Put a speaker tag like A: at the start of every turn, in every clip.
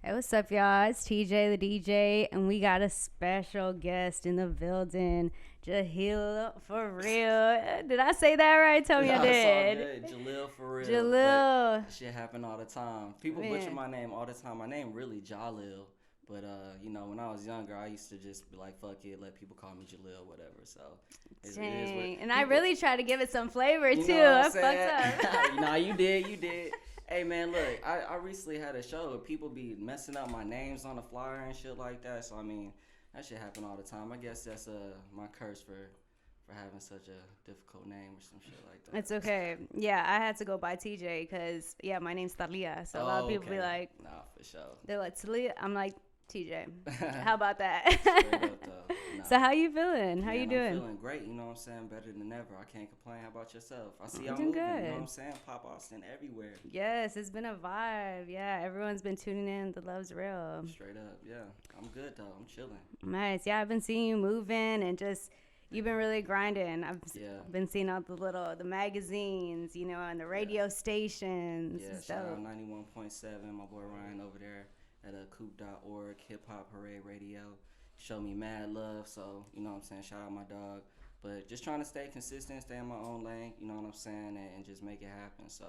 A: Hey, what's up, y'all? It's TJ, the DJ, and we got a special guest in the building, Jahleel FaReal. Did I say that right? Tell me I
B: Nah, it's all
A: did.
B: good. Jahleel FaReal. But
A: Jahleel.
B: that shit happen all the time. People butcher
A: Man,
B: my name all the time. My name really Jahleel. But when I was younger, I used to just be like, fuck it, let people call me Jahleel, whatever. So it is what
A: dang. And I
B: people,
A: really tried to give it some flavor,
B: you
A: too.
B: know what
A: I
B: I'm saying?
A: fucked up.
B: Nah, you did. Hey man, look, I recently had a show where people be messing up my names on the flyer and shit like that. So I mean, that shit happen all the time. I guess that's my curse for having such a difficult name or some shit like that.
A: It's okay. Yeah, I had to go by TJ because, yeah, my name's Talia. So a lot of people be like,
B: Nah, for sure.
A: they're like, Talia. I'm like, TJ. How about that?
B: Straight up though. Nah.
A: So how you feeling? How
B: Man,
A: you doing?
B: I'm feeling great, you know what I'm saying? Better than ever. I can't complain. How about yourself? I see y'all
A: doing
B: moving,
A: good.
B: you know what I'm saying? Pop Austin everywhere.
A: Yes, it's been a vibe. Yeah, everyone's been tuning in. The love's real.
B: Straight up, yeah. I'm good though. I'm chilling.
A: Nice. Yeah, I've been seeing you moving and just you've been really grinding. I've been seeing all the magazines, and the radio stations.
B: Yeah,
A: It's
B: shout
A: dope.
B: out 91.7, my boy Ryan over there at coop.org, Hip Hop Parade Radio. Show me mad love, so you know what I'm saying? Shout out my dog. But just trying to stay consistent, stay in my own lane, you know what I'm saying, and just make it happen. So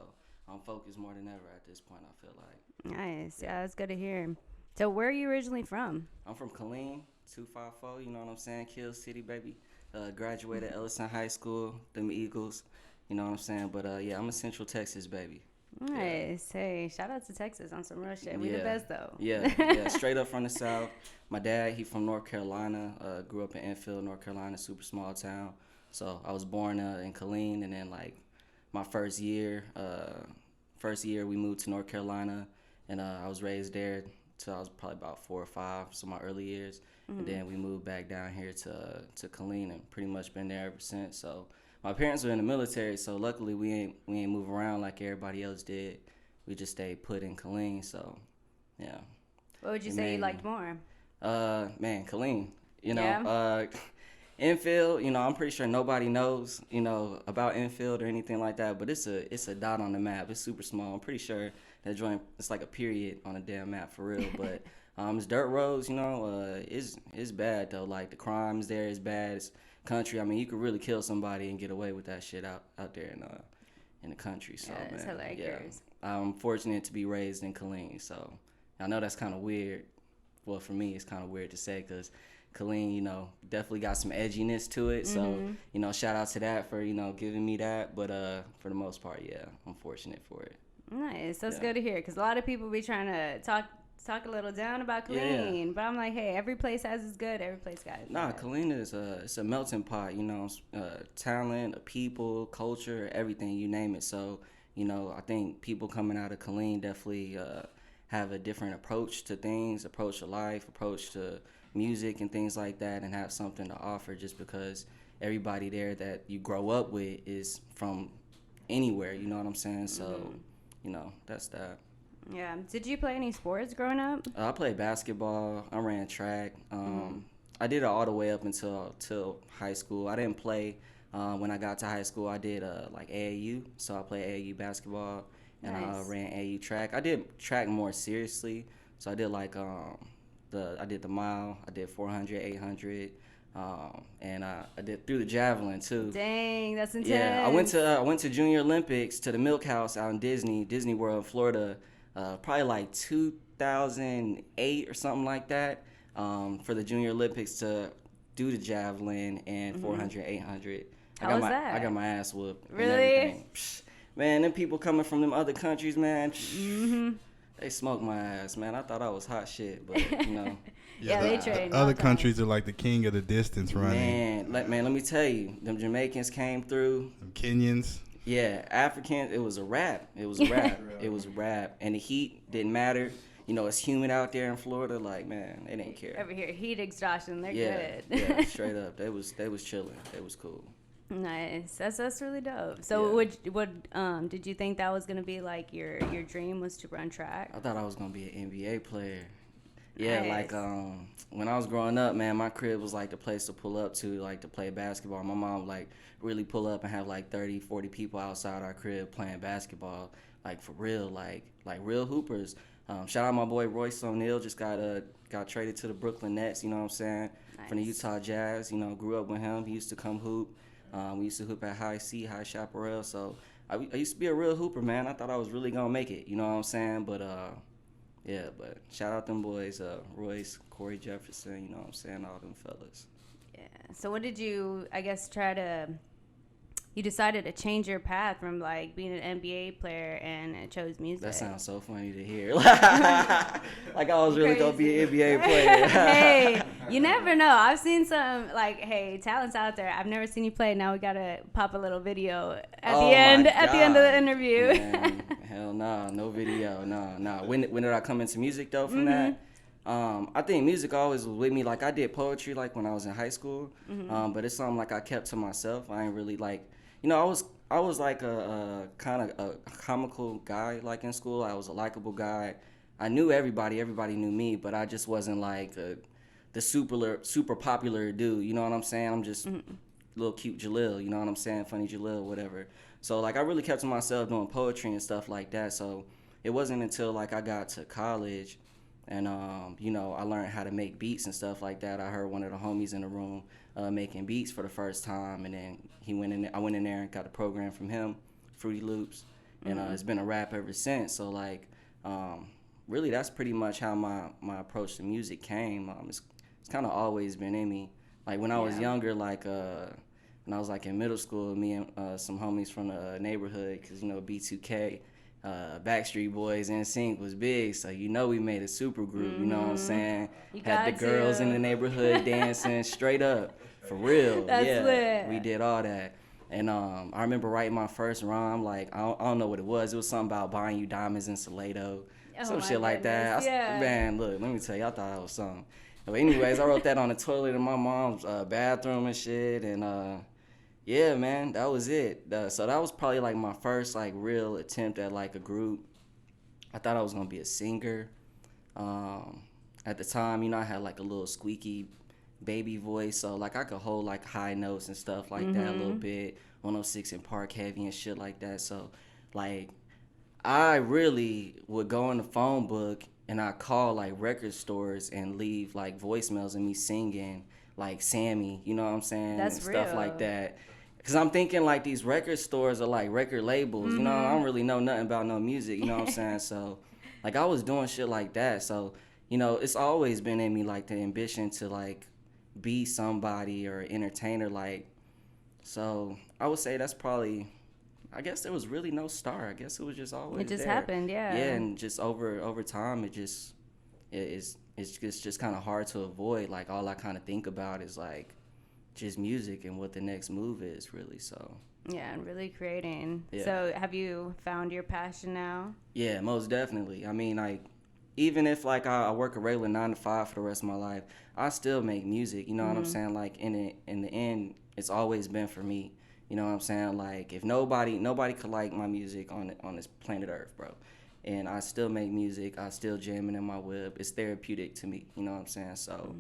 B: I'm focused more than ever at this point, I feel like.
A: Nice. Yeah, that's good to hear. So where are you originally from?
B: I'm from Killeen, 254, you know what I'm saying? Kill City, baby. Graduated Ellison High School, them Eagles, you know what I'm saying? But yeah, I'm a Central Texas baby.
A: Nice. Yeah. Hey, shout out to Texas on some real shit. We the best though.
B: Yeah, straight up from the South. My dad, he from North Carolina, grew up in Enfield, North Carolina, super small town. So I was born in Killeen, and then like my first year we moved to North Carolina, and I was raised there till I was probably about 4 or 5, so my early years. And then we moved back down here to Killeen and pretty much been there ever since. So my parents were in the military, so luckily we ain't move around like everybody else did. We just stayed put in Killeen. So yeah.
A: What would you say you liked more?
B: Man, Killeen.
A: Yeah.
B: Enfield. I'm pretty sure nobody knows about Enfield or anything like that. But it's a dot on the map. It's super small. I'm pretty sure that joint it's like a period on a damn map for real. But it's dirt roads. It's bad though. Like the crimes there is bad. It's country. I mean, you could really kill somebody and get away with that shit out there in the country. So
A: yeah, it's
B: man,
A: hilarious.
B: yeah, I'm fortunate to be raised in Killeen. So I know that's kind of weird. Well, for me, it's kind of weird to say because Killeen, definitely got some edginess to it. So shout out to that for giving me that. But for the most part, yeah, I'm fortunate for it.
A: Nice. That's good to hear because a lot of people be trying to talk a little down about Killeen, but I'm like, hey, every place has its good, every place got its bad.
B: Killeen is it's a melting pot, talent, people, culture, everything, you name it. So, I think people coming out of Killeen definitely have a different approach to things, approach to life, approach to music and things like that, and have something to offer just because everybody there that you grow up with is from anywhere, you know what I'm saying? So, that's that.
A: Yeah. Did you play any sports growing up?
B: I played basketball. I ran track. I did it all the way up till high school. I didn't play when I got to high school. I did like AAU, so I played AAU basketball and I ran AAU track. I did track more seriously, so I did like I did the mile. I did 400, 800. And I did through the javelin too.
A: Dang, that's intense.
B: Yeah, I went to Junior Olympics to the Milk House out in Disney World, Florida. Probably like 2008 or something like that, for the Junior Olympics to do the javelin and 400, 800.
A: How was that?
B: I got my ass whooped.
A: Really?
B: Man, them people coming from them other countries, man, they smoked my ass, man. I thought I was hot shit, but
A: Yeah, they train.
C: Other countries are like the king of the distance running.
B: Man, let me tell you, them Jamaicans came through.
C: Them Kenyans.
B: Yeah, Africans, it was a wrap. It was a wrap. And the heat didn't matter. It's humid out there in Florida. Like, man, they didn't care.
A: Over here, heat exhaustion, they're
B: good. Yeah, straight up. They was chilling. They was cool.
A: Nice. That's really dope. So what did you think that was gonna be like your dream was to run track?
B: I thought I was gonna be an NBA player. Yeah,
A: nice.
B: like when I was growing up, man, my crib was like the place to pull up to, like to play basketball. My mom would like really pull up and have like 30, 40 people outside our crib playing basketball, like for real, like real hoopers. Shout out my boy Royce O'Neal, just got traded to the Brooklyn Nets, you know what I'm saying, from the
A: Nice.
B: Utah Jazz. You know, grew up with him. He used to come hoop. We used to hoop at High Chaparral. So I used to be a real hooper, man. I thought I was really gonna make it, you know what I'm saying? But yeah, but shout out them boys, Royce, Corey Jefferson, you know what I'm saying, all them fellas.
A: Yeah. So what did you, I guess, you decided to change your path from like being an NBA player and chose music.
B: That sounds so funny to hear. Like I was really gonna be an NBA player.
A: Hey, you never know. I've seen some like, hey, talents out there. I've never seen you play. Now we gotta pop a little video at the end of the interview.
B: Man, hell no video, no. When did I come into music though? From that, I think music always was with me. Like I did poetry like when I was in high school, but it's something like I kept to myself. I ain't really like. You know, I was like a kind of a comical guy, like in school. I was a likable guy. I knew everybody knew me, but I just wasn't like the super popular dude. You know what I'm saying? I'm just little cute Jahleel. You know what I'm saying? Funny Jahleel, whatever. So like I really kept to myself doing poetry and stuff like that. So it wasn't until like I got to college and you know, I learned how to make beats and stuff like that. I heard one of the homies in the room making beats for the first time, and then I went in there and got the program from him, Fruity Loops, and it's been a rap ever since. So like, really, that's pretty much how my approach to music came. It's kind of always been in me. Like when I was younger, like when I was like in middle school, me and some homies from the neighborhood, cause you know B2K. Backstreet Boys and NSYNC was big, so you know we made a super group. You know what I'm saying? Had the girls in the neighborhood dancing straight up, for real.
A: That's lit.
B: We did all that, and I remember writing my first rhyme. Like I don't know what it was. It was something about buying you diamonds in Salado, some shit like that. Man, look, let me tell you, I thought that was something. But anyways, I wrote that on the toilet in my mom's bathroom and shit, and yeah, man, that was it. So that was probably like my first like real attempt at like a group. I thought I was gonna be a singer. At the time, you know, I had like a little squeaky baby voice, so like I could hold like high notes and stuff like that a little bit. 106 and Park Heavy and shit like that. So like I really would go in the phone book and I call like record stores and leave like voicemails of me singing like Sammy, you know what I'm saying?
A: That's
B: and stuff
A: real.
B: like that. Cause I'm thinking like these record stores are like record labels, you know. I don't really know nothing about no music, you know what I'm saying? So, like I was doing shit like that. So, you know, it's always been in me like the ambition to like be somebody or entertainer. Like, so I would say that's probably. I guess there was really no star. I guess it was just always.
A: It just
B: there.
A: happened, yeah.
B: Yeah, and just over time, it's just kind of hard to avoid. Like all I kind of think about is like. Just music and what the next move is really. So
A: yeah, and really creating.
B: Yeah.
A: So have you found your passion now?
B: Yeah, most definitely. I mean, like even if like I work a regular 9 to 5 for the rest of my life, I still make music, you know what I'm saying? Like in the end, it's always been for me, you know what I'm saying? Like if nobody could like my music on this planet Earth, bro, and I still make music, I still jamming in my whip. It's therapeutic to me, you know what I'm saying? So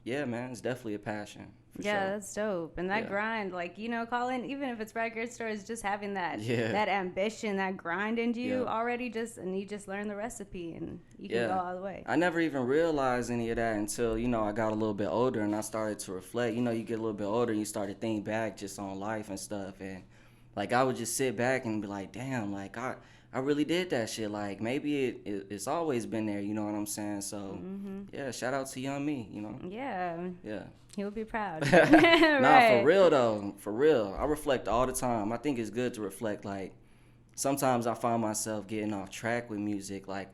B: yeah, man, it's definitely a passion.
A: Yeah,
B: Sure.
A: that's dope. And that grind, like, you know, Colin, even if it's record stores, just having that ambition, that grind in you already and you just learn the recipe and you can go all the way.
B: I never even realized any of that until, you know, I got a little bit older and I started to reflect. You know, you get a little bit older and you start to think back just on life and stuff. And, like, I would just sit back and be like, damn, like, I really did that shit. Like, maybe it's always been there, you know what I'm saying? So, yeah, shout out to young me, you know?
A: Yeah.
B: Yeah.
A: He would be proud.
B: Nah, for real, though. For real. I reflect all the time. I think it's good to reflect. Like, sometimes I find myself getting off track with music. Like,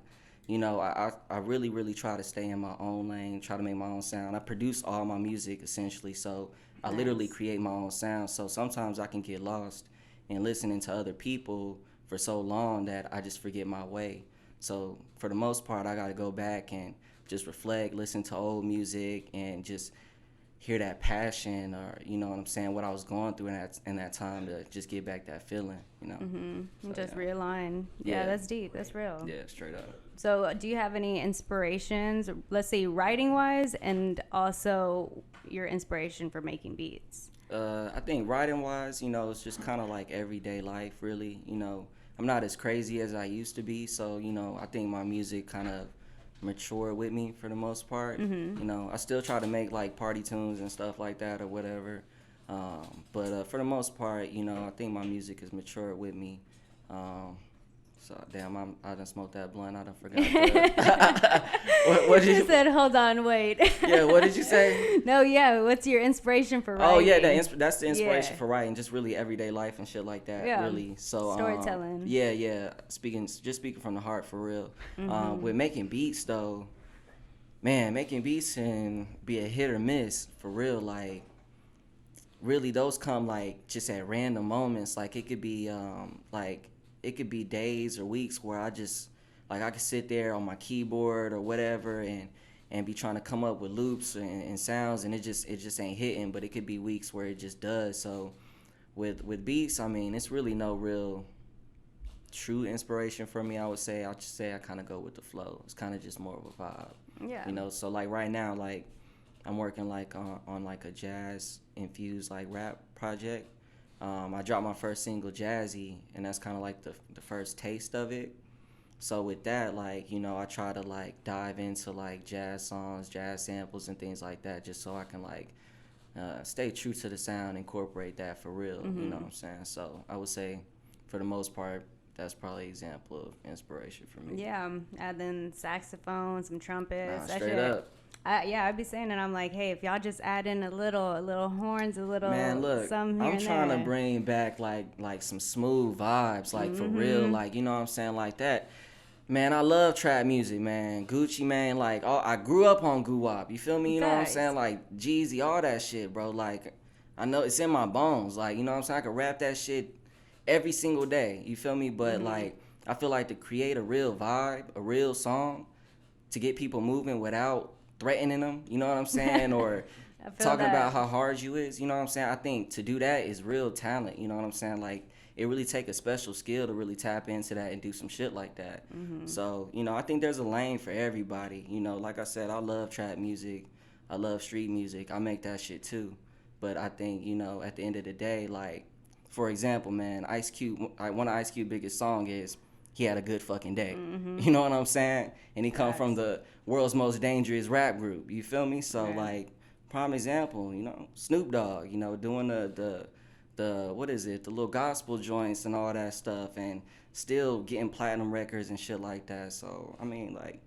B: you know, I really, really try to stay in my own lane, try to make my own sound. I produce all my music, essentially. So, I literally create my own sound. So, sometimes I can get lost in listening to other people for so long that I just forget my way. So, for the most part, I got to go back and just reflect, listen to old music, and just hear that passion, or you know what I'm saying, what I was going through in that time, to just get back that feeling, you know. So,
A: Just realign. Yeah, that's deep. That's real.
B: Yeah, straight up.
A: So do you have any inspirations, let's say writing wise, and also your inspiration for making beats?
B: I think writing wise, you know, it's just kind of like everyday life, really. You know, I'm not as crazy as I used to be. So, you know, I think my music kind of matured with me for the most part. You know, I still try to make like party tunes and stuff like that or whatever. But for the most part, you know, I think my music has matured with me. So damn, I done smoked that blunt. I done forgot. What did you
A: said? Hold on, wait.
B: Yeah, what did you say?
A: No, yeah. What's your inspiration for writing?
B: Oh yeah, that's the inspiration
A: Yeah.
B: for writing, just really everyday life and shit like that.
A: Yeah.
B: Really, so
A: Storytelling.
B: Yeah. Speaking from the heart for real. With making beats though, man, making beats can be a hit or miss for real. Like, really, those come like just at random moments. Like it could be it could be days or weeks where I just like I could sit there on my keyboard or whatever and be trying to come up with loops and sounds, and it just ain't hitting. But it could be weeks where it just does. So with beats, I mean, it's really no real true inspiration for me. I would say I kind of go with the flow. It's kind of just more of a vibe.
A: Yeah.
B: You know, so like right now, like I'm working like on like a jazz infused like rap project. I dropped my first single, Jazzy, and that's kind of like the first taste of it. So with that, like, you know, I try to like dive into like jazz songs, jazz samples, and things like that, just so I can like stay true to the sound, incorporate that for real. You know what I'm saying? So I would say, for the most part, that's probably an example of inspiration for me.
A: Yeah, add in saxophone, some trumpets.
B: Nah, straight up.
A: I'd be saying it. I'm like, hey, if y'all just add in a little horns, a little
B: Man, look,
A: some here
B: I'm
A: and
B: trying
A: there.
B: to bring back like some smooth vibes, like for real, like, you know what I'm saying, like that. Man, I love trap music, man. Gucci, man, like, I grew up on Guwap. You feel me? You know what I'm saying? Like Jeezy, all that shit, bro. Like, I know it's in my bones. Like, you know what I'm saying? I could rap that shit every single day. You feel me? But like, I feel like to create a real vibe, a real song, to get people moving without threatening them, you know what I'm saying? Or talking about how hard you is, you know what I'm saying? I think to do that is real talent, you know what I'm saying? Like, it really take a special skill to really tap into that and do some shit like that. So, you know, I think there's a lane for everybody. You know, like I said, I love trap music. I love street music. I make that shit too. But I think, you know, at the end of the day, like, for example, man, Ice Cube, one of Ice Cube's biggest song is He Had a Good Fucking Day. You know what I'm saying? And he come from the world's most dangerous rap group. You feel me? So, like, prime example, you know, Snoop Dogg, you know, doing the what is it, the little gospel joints and all that stuff, and still getting platinum records and shit like that. So I mean, like,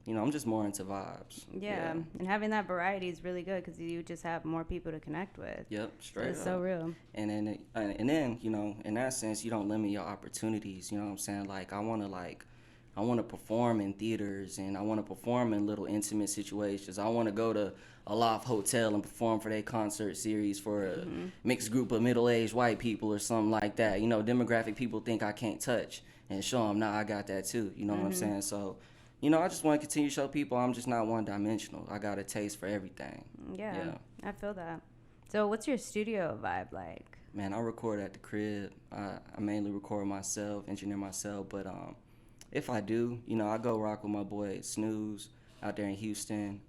B: you know, I'm just more into vibes.
A: Yeah. And having that variety is really good because you just have more people to connect with.
B: Yep, straight
A: It's
B: up.
A: so real.
B: And then you know, in that sense, you don't limit your opportunities. You know what I'm saying? Like, I want to perform in theaters, and I want to perform in little intimate situations. I want to go to a Loft Hotel and perform for their concert series for a mixed group of middle-aged white people or something like that. You know, demographic people think I can't touch, and show them, nah, I got that too. You know what I'm saying? So, you know, I just want to continue to show people I'm just not one-dimensional. I got a taste for everything.
A: Yeah, I feel that. So what's your studio vibe like?
B: Man, I record at the crib. I mainly record myself, engineer myself, but if I do, you know, I go rock with my boy Snooze out there in Houston.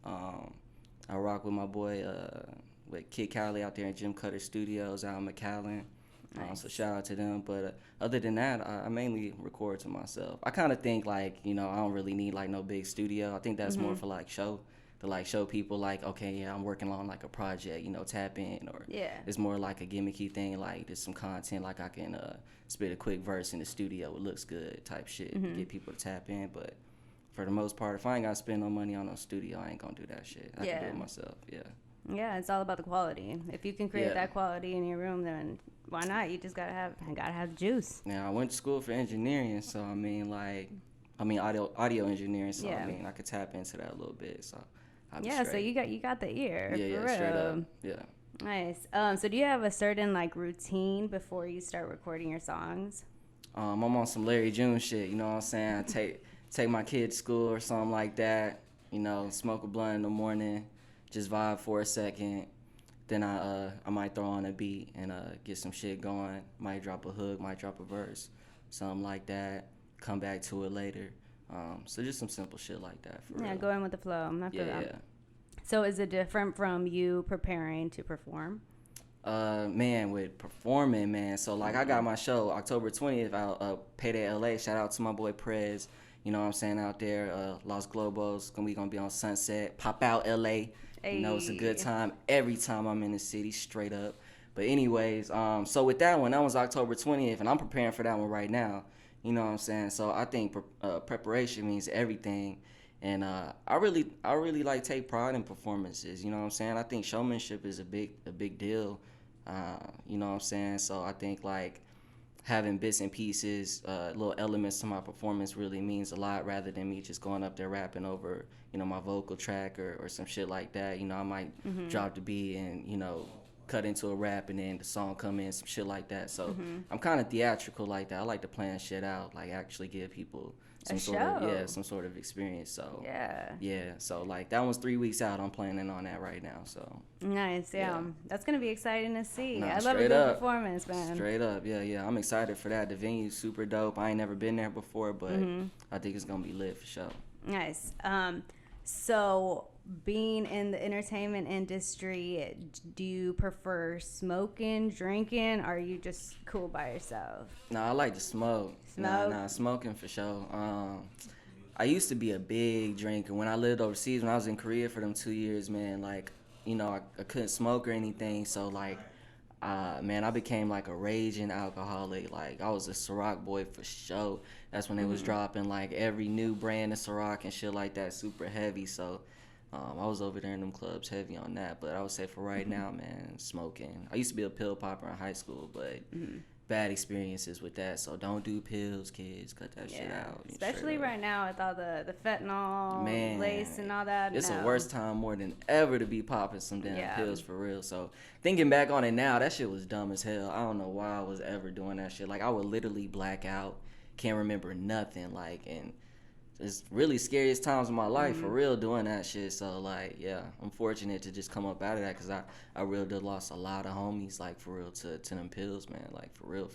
B: I rock with my boy with Kid Cali out there in Jim Cutter Studios out in McAllen. So shout out to them. But other than that, I mainly record to myself. I kind of think like, you know, I don't really need like no big studio. I think that's more for like show people like, okay, yeah, I'm working on like a project, you know, tap in, or it's more like a gimmicky thing, like there's some content, like I can spit a quick verse in the studio, it looks good type shit, get people to tap in. But for the most part, if I ain't gotta spend no money on no studio, I ain't gonna do that shit. I can do it myself.
A: Yeah, it's all about the quality. If you can create that quality in your room, then why not? You just gotta have the juice.
B: Now I went to school for engineering, so I mean audio engineering, so I mean I could tap into that a little bit. So
A: so you got the ear.
B: Yeah,
A: for real.
B: straight up. Yeah.
A: Nice. So do you have a certain like routine before you start recording your songs?
B: I'm on some Larry June shit. You know what I'm saying? I take my kid to school or something like that. You know, smoke a blunt in the morning, just vibe for a second. Then I might throw on a beat and get some shit going. Might drop a hook, might drop a verse, something like that. Come back to it later. So just some simple shit like that. For real.
A: Going with the flow. I feel that.
B: Yeah.
A: So is it different from you preparing to perform?
B: Man, with performing, man. So like I got my show October 20th out Payday LA. Shout out to my boy Prez. You know what I'm saying, out there, Los Globos. We gonna be on Sunset. Pop out LA. You know, it's a good time every time I'm in the city, straight up. But anyways, so with that one, that was October 20th, and I'm preparing for that one right now. You know what I'm saying? So I think preparation means everything. And I really like take pride in performances. You know what I'm saying? I think showmanship is a big deal. You know what I'm saying? So I think like having bits and pieces, little elements to my performance really means a lot, rather than me just going up there rapping over, you know, my vocal track or some shit like that. You know, I might drop the beat and, you know, cut into a rap and then the song come in, some shit like that. So I'm kind of theatrical like that. I like to plan shit out, like actually give people some sort of experience. So yeah. So like that one's 3 weeks out. I'm planning on that right now. So
A: nice, yeah. That's gonna be exciting to see.
B: Nah,
A: I love a good performance, man.
B: Straight up, yeah. I'm excited for that. The venue's super dope. I ain't never been there before, but I think it's gonna be lit for sure.
A: Nice. So being in the entertainment industry, do you prefer smoking, drinking, or are you just cool by yourself?
B: No, I like to smoke. Nah, smoking for sure. I used to be a big drinker. When I lived overseas, when I was in Korea for them 2 years, man, like, you know, I couldn't smoke or anything. So, like, man, I became like a raging alcoholic. Like, I was a Ciroc boy for sure. That's when they was dropping, like, every new brand of Ciroc and shit like that, super heavy. So, I was over there in them clubs heavy on that. But I would say for right now, man, smoking. I used to be a pill popper in high school, but bad experiences with that. So don't do pills, kids. Cut that shit out.
A: Especially right now with all the fentanyl, lace, and all that.
B: It's the worst time more than ever to be popping some damn pills for real. So thinking back on it now, that shit was dumb as hell. I don't know why I was ever doing that shit. Like, I would literally black out, can't remember nothing. Like, and it's really scariest times of my life for real doing that shit. So like, yeah, I'm fortunate to just come up out of that, because I really did lost a lot of homies, like, for real, to them pills, man. Like, for real.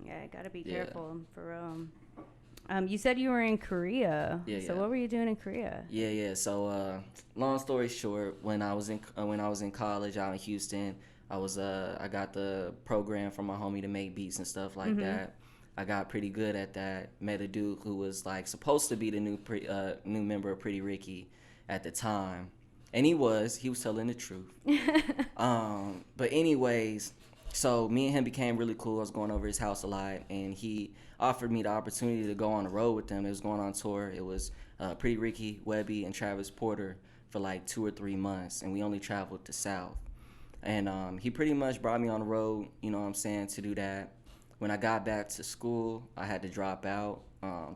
A: Yeah, gotta be careful, for real. You said you were in Korea. So what were you doing in Korea?
B: Yeah. So long story short, when I was in college out in Houston, I got the program from my homie to make beats and stuff like that. I got pretty good at that. Met a dude who was like supposed to be the new member of Pretty Ricky at the time, and he was telling the truth. But anyways, so me and him became really cool. I was going over his house a lot, and he offered me the opportunity to go on the road with them. It was going on tour. It was Pretty Ricky, Webby, and Travis Porter for like 2 or 3 months, and we only traveled the South. And he pretty much brought me on the road, you know what I'm saying, to do that. When I got back to school, I had to drop out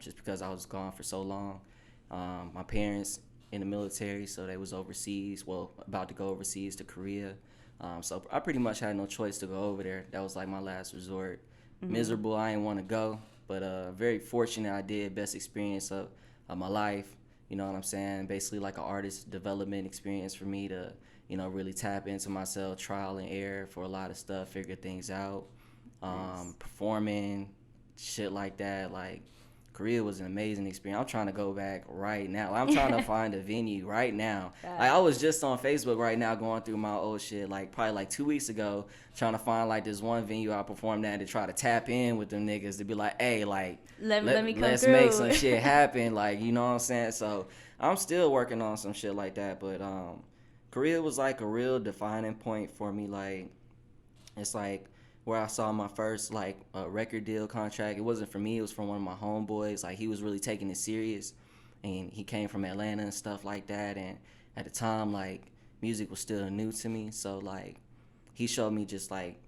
B: just because I was gone for so long. My parents in the military, so they was overseas, about to go overseas to Korea. So I pretty much had no choice to go over there. That was like my last resort. Miserable, I didn't want to go, but very fortunate I did. Best experience of my life, you know what I'm saying? Basically like an artist development experience for me to, you know, really tap into myself, trial and error for a lot of stuff, figure things out. Performing, shit like that. Like, Korea was an amazing experience. I'm trying to go back right now. I'm trying to find a venue right now. Like, I was just on Facebook right now going through my old shit, like probably like 2 weeks ago, trying to find like this one venue I performed at to try to tap in with them niggas to be like, hey, like, let's make some shit happen. Like, you know what I'm saying? So I'm still working on some shit like that. But Korea was like a real defining point for me. Like, it's like where I saw my first like record deal contract. It wasn't for me, it was from one of my homeboys. Like, he was really taking it serious, and he came from Atlanta and stuff like that. And at the time, like, music was still new to me, so like he showed me just like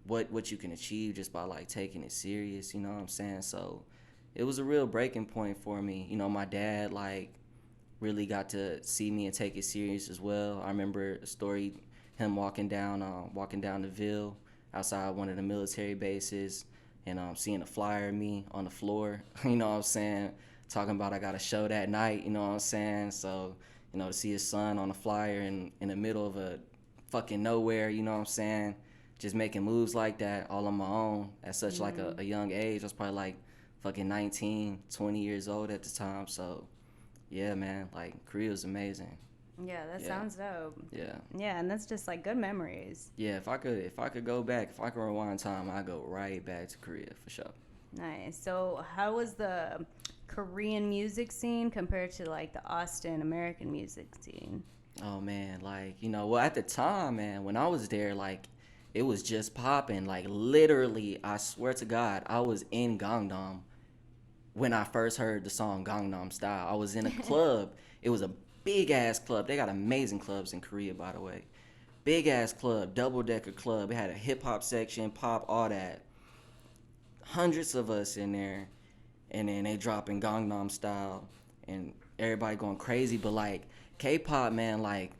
B: what you can achieve just by like taking it serious, you know what I'm saying? So it was a real breaking point for me. You know, my dad like really got to see me and take it serious as well. I remember a story, him walking down the Ville outside one of the military bases, and seeing a flyer of me on the floor, you know what I'm saying, talking about I got a show that night, you know what I'm saying? So, you know, to see his son on a flyer in the middle of a fucking nowhere, you know what I'm saying, just making moves like that all on my own at such like a young age. I was probably like fucking 19, 20 years old at the time. So yeah, man, like, Korea was amazing.
A: Yeah, that
B: Yeah.
A: sounds dope.
B: Yeah.
A: Yeah, and that's just like good memories.
B: Yeah, if I could go back, if I could rewind time, I'd go right back to Korea for sure.
A: Nice. So, how was the Korean music scene compared to like the Austin American music scene?
B: Oh man, like, well, at the time, man, when I was there, like, it was just popping. Like, literally, I swear to God, I was in Gangnam when I first heard the song Gangnam Style. I was in a club. It was a big ass club. They got amazing clubs in Korea, by the way. Big ass club, double decker club. It had a hip hop section, pop, all that. Hundreds of us in there, and then they dropping Gangnam Style, and everybody going crazy. But like K-pop, man, like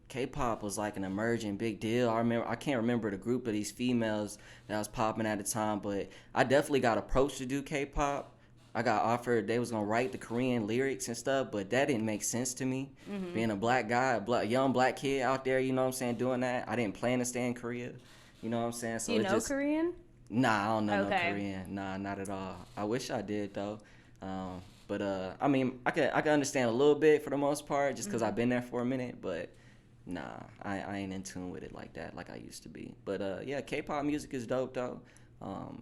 B: K-pop was like an emerging big deal. I can't remember the group of these females that was popping at the time, but I definitely got approached to do K-pop. I got offered they was gonna write the Korean lyrics and stuff, but that didn't make sense to me. Being a black guy, young black kid out there, you know what I'm saying, doing that. I didn't plan to stay in Korea. You know what I'm saying? So
A: Do you know Korean?
B: Nah, I don't know no
A: Okay.
B: Korean. Nah, not at all. I wish I did though. But I mean, I can understand a little bit for the most part, just because I've been there for a minute. But nah, I ain't in tune with it like that, like I used to be. But yeah, K-pop music is dope though.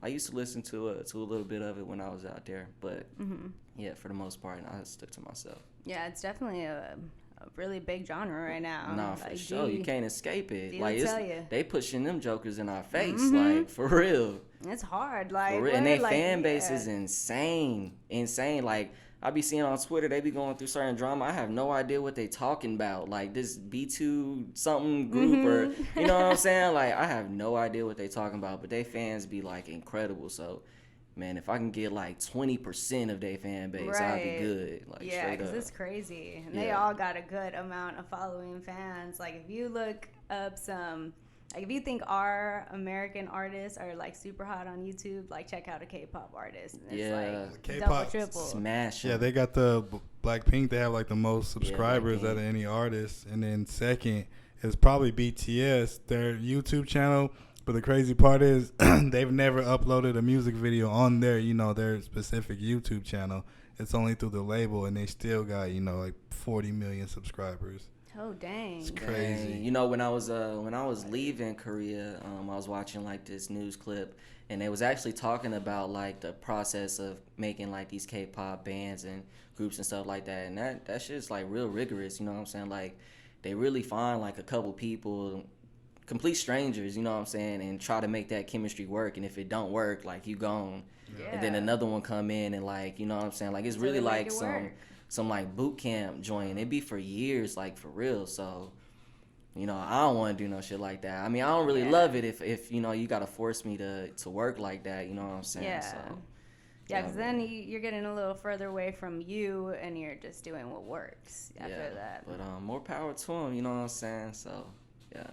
B: I used to listen to a little bit of it when I was out there, but yeah, for the most part, I stuck to myself.
A: Yeah, it's definitely a really big genre right now.
B: Nah, for
A: Like,
B: sure, you can't escape it.
A: Dee
B: Like
A: will tell ya.
B: they pushing them jokers in our face, like for real.
A: It's hard, like,
B: For real. And they
A: like,
B: fan base
A: yeah.
B: is insane. Like I be seeing on Twitter, they be going through certain drama. I have no idea what they talking about. Like this B2 something group or you know what I'm saying? Like I have no idea what they talking about, but they fans be like incredible. So man, if I can get like 20% of their fan base, I'd be good. Like
A: Yeah,
B: straight
A: because
B: up.
A: it's crazy. And they
B: Yeah.
A: all got a good amount of following fans. Like, if you look up some, like, if you think our American artists are, like, super hot on YouTube, like, check out a K-pop artist. And it's,
B: Yeah.
A: like,
C: K-pop
A: double, triple.
B: Smash 'em.
C: Yeah, they got the Blackpink. They have like the most subscribers
B: Blackpink.
C: out of any artist, and then second is probably BTS, their YouTube channel. But the crazy part is they've never uploaded a music video on their specific YouTube channel. It's only through the label, and they still got like 40 million subscribers.
A: Oh, dang.
C: It's crazy.
B: Dang. You know, when I was leaving Korea, I was watching like this news clip, and they was actually talking about like the process of making like these K-pop bands and groups and stuff like that, and that shit's like real rigorous. You know what I'm saying? Like they really find like a couple people, complete strangers, you know what I'm saying, and try to make that chemistry work. And if it don't work, like you gone, and then
A: Yeah.
B: another one come in and like you know what I'm saying, like it's
A: So
B: really
A: they make
B: like
A: it
B: some
A: work.
B: like boot camp joint. It be for years, like for real. So I don't want to do no shit like that. I mean, I don't really
A: Yeah.
B: love it if you gotta force me to work like that. You know what I'm saying?
A: Yeah.
B: So,
A: Yeah, because
B: man.
A: then you're getting a little further away from you, and you're just doing what works after that.
B: But more power to them. You know what I'm saying? So yeah.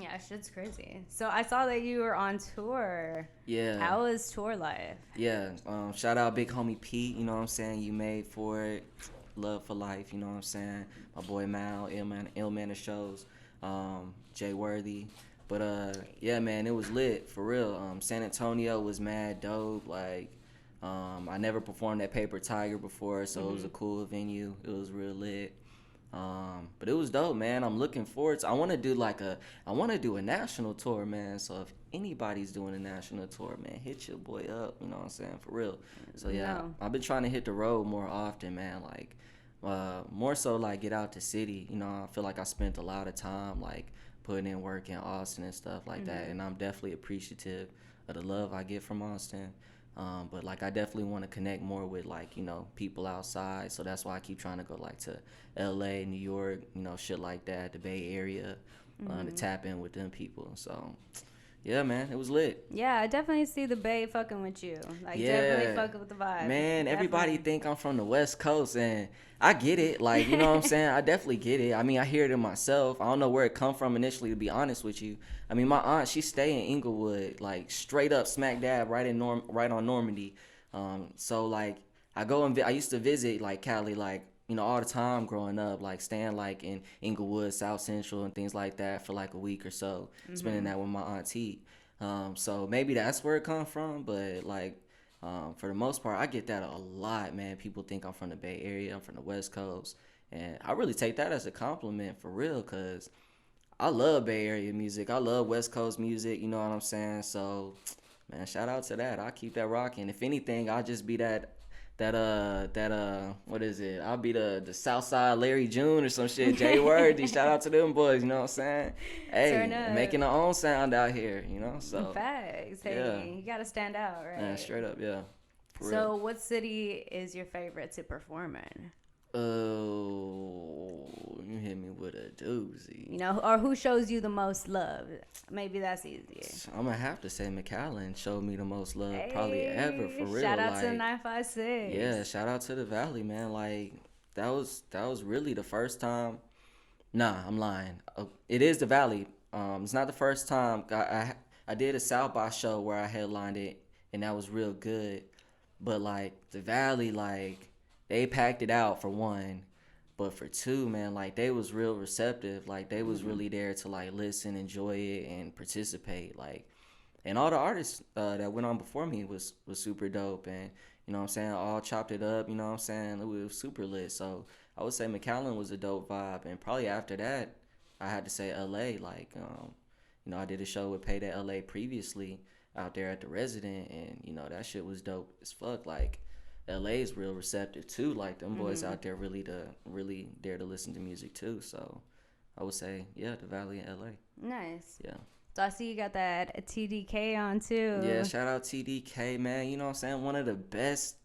A: Yeah, shit's crazy. So I saw that you were on tour.
B: Yeah.
A: How was tour life?
B: Yeah, shout out big homie Pete, you know what I'm saying? You made for it. Love for life, you know what I'm saying? My boy Mal, Illman of shows, Jay Worthy. But yeah, man, it was lit for real. San Antonio was mad dope. Like, I never performed at Paper Tiger before, so it was a cool venue. It was real lit. But it was dope, man. I'm looking forward to. I want to do a national tour, man. So if anybody's doing a national tour, man, hit your boy up. You know what I'm saying, for real. So yeah,
A: No.
B: I've been trying to hit the road more often, man. Like, more so like get out the city. You know, I feel like I spent a lot of time like putting in work in Austin and stuff like that, and I'm definitely appreciative of the love I get from Austin. But like I definitely want to connect more with like people outside, so that's why I keep trying to go like to LA, New York, shit like that, the Bay Area, to tap in with them people. So yeah, man, it was lit.
A: Yeah, I definitely see the Bay fucking with you. Like,
B: Yeah.
A: definitely fucking with the vibe.
B: Man, everybody
A: Definitely.
B: think I'm from the West Coast, and I get it. Like, you know what I'm saying? I definitely get it. I mean, I hear it in myself. I don't know where it come from initially, to be honest with you. I mean, my aunt, she stay in Inglewood, like straight up smack dab, right on Normandy. So like, I used to visit like Cali, like all the time growing up, like staying like in Inglewood, South Central, and things like that for like a week or so, spending that with my auntie. So maybe that's where it comes from, but like. For the most part, I get that a lot, man. People think I'm from the Bay Area, I'm from the West Coast, And I really take that as a compliment for real, cause I love Bay Area music. I love West Coast music. You know what I'm saying? So, man, shout out to that. I keep that rocking. If anything, I'll just be what is it? I'll be the Southside Larry June or some shit. Jay Worthy. Shout out to them boys. You know what I'm saying?
A: Turn
B: Hey,
A: up.
B: making our own sound out here. You know, so
A: Facts. Hey,
B: yeah.
A: you gotta stand out, right?
B: Man, straight up, yeah. For real.
A: So, what city is your favorite to perform in?
B: Oh, you hit me with a doozy.
A: You know, or who shows you the most love? Maybe that's easier.
B: I'm gonna have to say McAllen showed me the most love probably ever, for real.
A: Shout out
B: like,
A: to 956.
B: yeah, shout out to the Valley, man. Like that was really the first time. Nah, I'm lying. It is the Valley. It's not the first time. I did a South by show where I headlined it, and that was real good. But like the Valley, like they packed it out for one, but for two, man, like they was real receptive. Like they was really there to like listen, enjoy it, and participate. Like, and all the artists that went on before me was super dope, and you know what I'm saying, all chopped it up. You know what I'm saying, it was super lit. So I would say McAllen was a dope vibe, and probably after that, I had to say LA. Like, you know, I did a show with Payday LA previously out there at the Resident, and you know that shit was dope as fuck. Like, LA is real receptive too. Like them boys out there really dare to listen to music too. So I would say, yeah, the Valley and LA.
A: Nice.
B: Yeah.
A: So I see you got that TDK on too.
B: Yeah, shout out TDK, man. You know what I'm saying? One of the best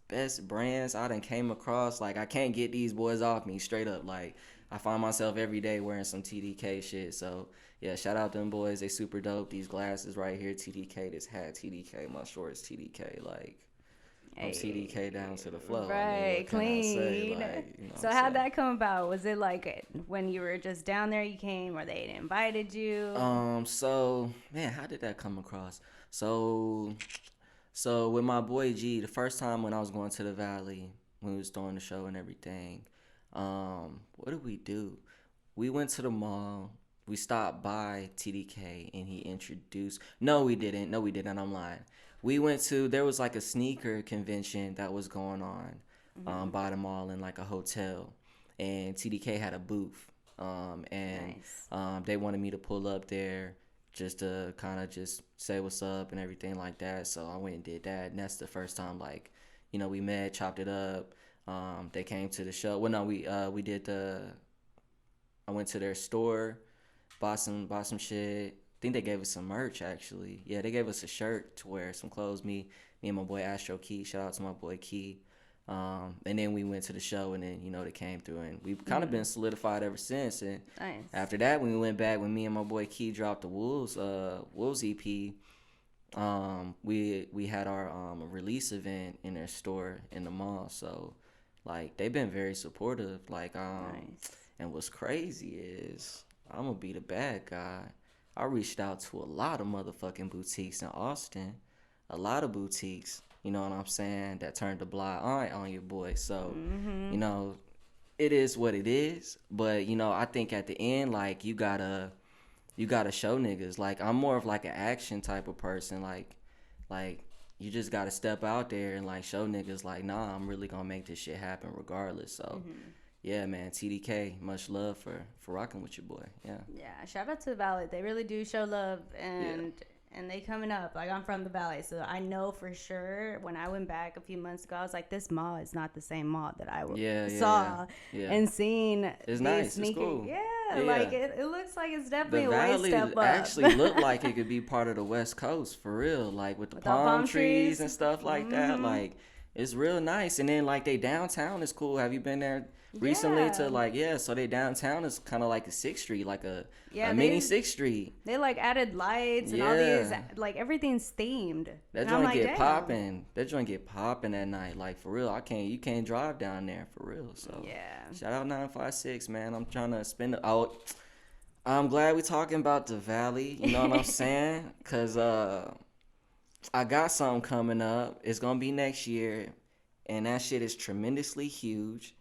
B: brands I done came across. Like I can't get these boys off me straight up. Like I find myself every day wearing some TDK shit. So yeah, shout out them boys. They super dope. These glasses right here, TDK. This hat, TDK. My shorts, TDK. Like, I'm CDK down to the flow.
A: Right,
B: I mean,
A: clean.
B: like, you know
A: So how'd that come about? Was it like when you were just down there you came, or they invited you?
B: So man, how did that come across? So with my boy G, the first time when I was going to the Valley, when we was doing the show and everything, what did we do? We went to the mall. We stopped by TDK and he introduced. No, we didn't. I'm lying. We went to, there was like a sneaker convention that was going on by the mall in like a hotel, and TDK had a booth, and
A: Nice.
B: they wanted me to pull up there just to kind of just say what's up and everything like that. So I went and did that, and that's the first time, like, you know, we met, chopped it up. They came to the show. Well, no, we did I went to their store, bought some shit. I think they gave us some merch actually. Yeah, they gave us a shirt to wear, some clothes. Me and my boy Astro Key. Shout out to my boy Key. And then we went to the show, and then you know they came through, and we've kind of been solidified ever since. And
A: Nice.
B: after that, when we went back, when me and my boy Key dropped the Wolves EP, we had our release event in their store in the mall. So like they've been very supportive. Like
A: Nice.
B: and what's crazy is I'm gonna be the bad guy. I reached out to a lot of motherfucking boutiques in Austin, a lot of boutiques, you know what I'm saying, that turned a blind eye on your boy. So, you know, it is what it is. But, you know, I think at the end, like, you gotta show niggas. Like, I'm more of like an action type of person. Like you just gotta step out there and like show niggas like, nah, I'm really gonna make this shit happen regardless. So yeah, man, TDK, much love for rocking with your boy. Yeah.
A: Yeah, shout out to the Valley. They really do show love, and they coming up. Like, I'm from the Valley, so I know for sure when I went back a few months ago, I was like, this mall is not the same mall that I saw and seen.
B: It's nice. It's cool.
A: Yeah, like it looks like it's definitely
B: the
A: a way
B: Valley
A: step up.
B: actually looked like it could be part of the West Coast for real, like with the palm trees and stuff like that. Like, it's real nice. And then like they downtown is cool. Have you been there recently? To like, so they downtown is kind of like a 6th Street, like a mini 6th Street.
A: They like added lights and all these, like everything's themed.
B: That joint get popping. That joint get popping at night, like for real. You can't drive down there for real. So shout out 956, man. I'm trying to spend I'm glad we talking about the Valley. You know what I'm saying? Cause I got something coming up. It's gonna be next year, and that shit is tremendously huge.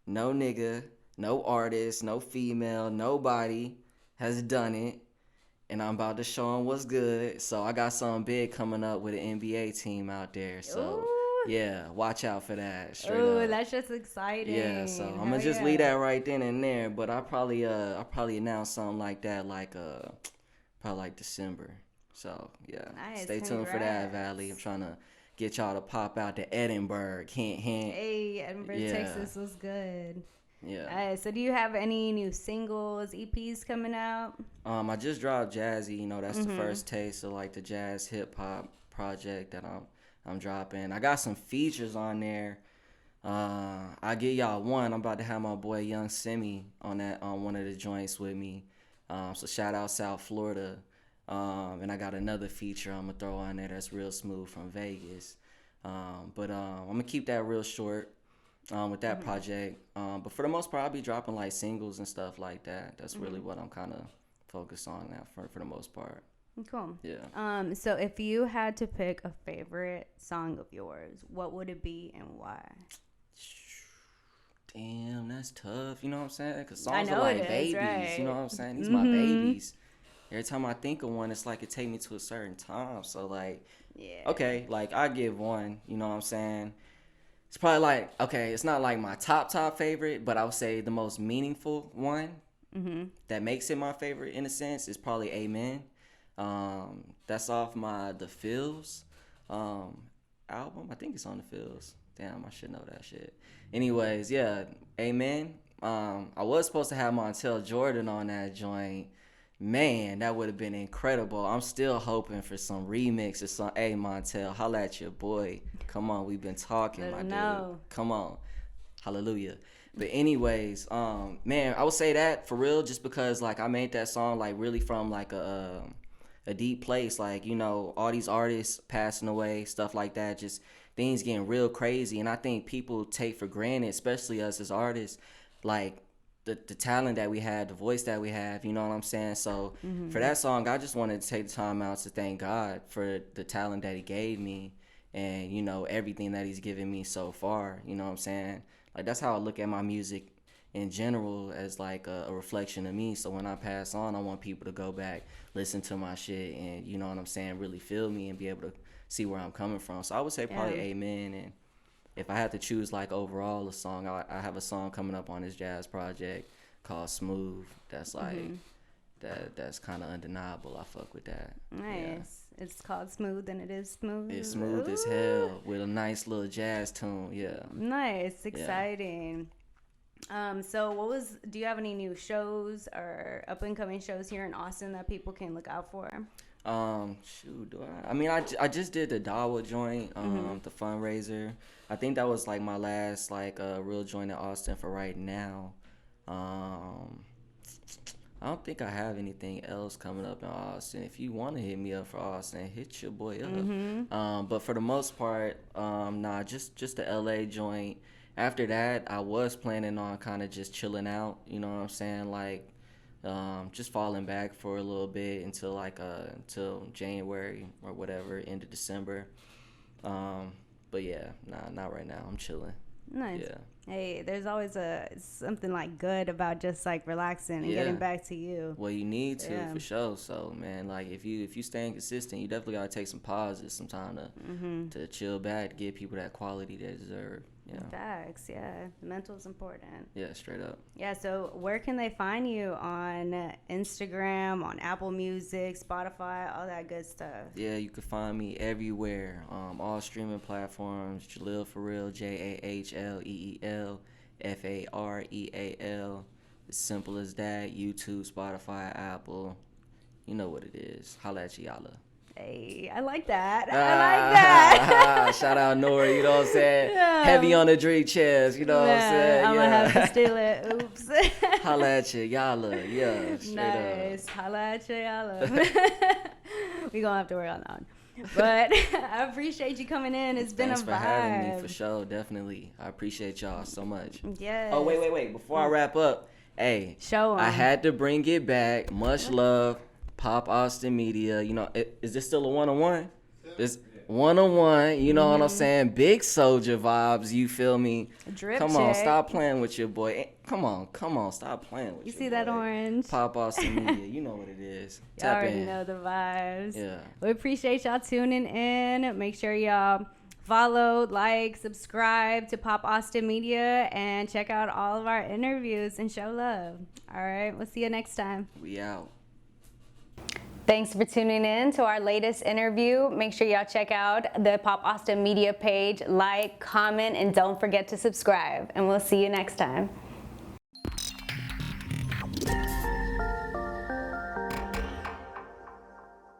B: No nigga, no artist, no female, nobody has done it, and I'm about to show them what's good. So I got something big coming up with an NBA team out there. So
A: Ooh,
B: Yeah, watch out for that. Straight
A: Oh,
B: up.
A: that's just exciting.
B: Yeah, so I'm gonna just leave that right then and there. But I'll probably announce something like that probably like December. So yeah,
A: nice.
B: Stay tuned for that, Valley. I'm trying to get y'all to pop out to Edinburgh. Hint, hint.
A: Hey, Edinburgh, Texas was good.
B: Yeah.
A: So do you have any new singles, EPs coming out?
B: I just dropped Jazzy. You know, that's the first taste of like the jazz hip hop project that I'm dropping. I got some features on there. I'll give y'all one. I'm about to have my boy Young Simi on one of the joints with me. So shout out South Florida. And I got another feature I'm gonna throw on there that's real smooth from Vegas. But I'm gonna keep that real short with that project. But for the most part, I'll be dropping like singles and stuff like that. That's really what I'm kind of focused on now for the most part.
A: Cool.
B: Yeah.
A: So if you had to pick a favorite song of yours, what would it be and why?
B: Damn, that's tough. You know what I'm saying? Because songs are
A: like
B: babies. Right? You know what I'm saying? These my babies. Every time I think of one, it's like it take me to a certain time. So like, okay, like I give one. You know what I'm saying? It's probably like, okay, it's not like my top favorite, but I would say the most meaningful one that makes it my favorite in a sense is probably Amen. That's off the Feels album. I think it's on the Feels. Damn, I should know that shit. Anyways, yeah, Amen. I was supposed to have Montel Jordan on that joint. Man, that would have been incredible. I'm still hoping for some remix or some. Hey, Montel, holla at your boy. Come on, we've been talking, my dude. Come on. Hallelujah. But anyways, man, I would say that for real, just because like I made that song like really from like a deep place. Like, you know, all these artists passing away, stuff like that, just things getting real crazy. And I think people take for granted, especially us as artists, like the talent that we had, the voice that we have, you know what I'm saying? So for that song, I just wanted to take the time out to thank God for the talent that he gave me and, you know, everything that he's given me so far, you know what I'm saying? Like, that's how I look at my music in general, as like a reflection of me. So when I pass on, I want people to go back, listen to my shit, and, you know what I'm saying, really feel me and be able to see where I'm coming from. So I would say probably Amen. And if I had to choose like overall a song, I have a song coming up on this jazz project called Smooth. That's like that's kind of undeniable. I fuck with that.
A: Nice. Yeah. It's called Smooth, and it is smooth.
B: It's smooth as hell with a nice little jazz tune. Yeah.
A: Nice. Exciting. Yeah. So do you have any new shows or up and coming shows here in Austin that people can look out for?
B: I mean, I just did the Dawa joint, the fundraiser. I think that was like my last like real joint in Austin for right now. I don't think I have anything else coming up in Austin. If you want to hit me up for Austin, hit your boy up. But for the most part, just the LA joint. After that, I was planning on kind of just chilling out. You know what I'm saying? Like, just falling back for a little bit until January or whatever, end of December. But yeah, not right now. I'm chilling.
A: Nice. Yeah. Hey, there's always something like good about just like relaxing and getting back to you.
B: Well, you need to for sure. So man, like if you staying consistent, you definitely gotta take some pauses, some time to chill back, to give people that quality they deserve. Yeah.
A: Facts, yeah. The mental is important.
B: Yeah, straight up.
A: Yeah, so where can they find you? On Instagram, on Apple Music, Spotify, all that good stuff?
B: Yeah, you can find me everywhere. All streaming platforms, Jahleel FaReal, JAHLEEL FAREAL. As simple as that. YouTube, Spotify, Apple. You know what it is. Holla at y'all.
A: Hey, I like that. I like that.
B: Shout out Nora, you know what I'm saying? Yeah. Heavy on the drink chairs, you know what I'm saying?
A: I'm going to have to steal it. Oops.
B: Holla at you, Yala. Yeah,
A: nice. Up. Holla at you, Yala. We're going to have to work on that one. But I appreciate you coming in. It's been a vibe.
B: Thanks for having me, for sure. Definitely. I appreciate y'all so much.
A: Yes.
B: Oh, wait. Before I wrap up, hey.
A: Show 'em.
B: I had to bring it back. Much love. Pop Austin Media, you know, is this still a one-on-one? It's one-on-one, you know what I'm saying? Big soldier vibes, you feel me?
A: Drip
B: Come
A: check.
B: on, stop playing with your boy. Come on, stop playing with
A: you
B: your boy. You
A: see that orange?
B: Pop Austin Media, you know what it is.
A: Y'all already know the vibes.
B: Yeah.
A: We appreciate y'all tuning in. Make sure y'all follow, like, subscribe to Pop Austin Media, and check out all of our interviews and show love. All right, we'll see you next time.
B: We out.
A: Thanks for tuning in to our latest interview. Make sure y'all check out the Pop Austin Media page, like, comment, and don't forget to subscribe. And we'll see you next time.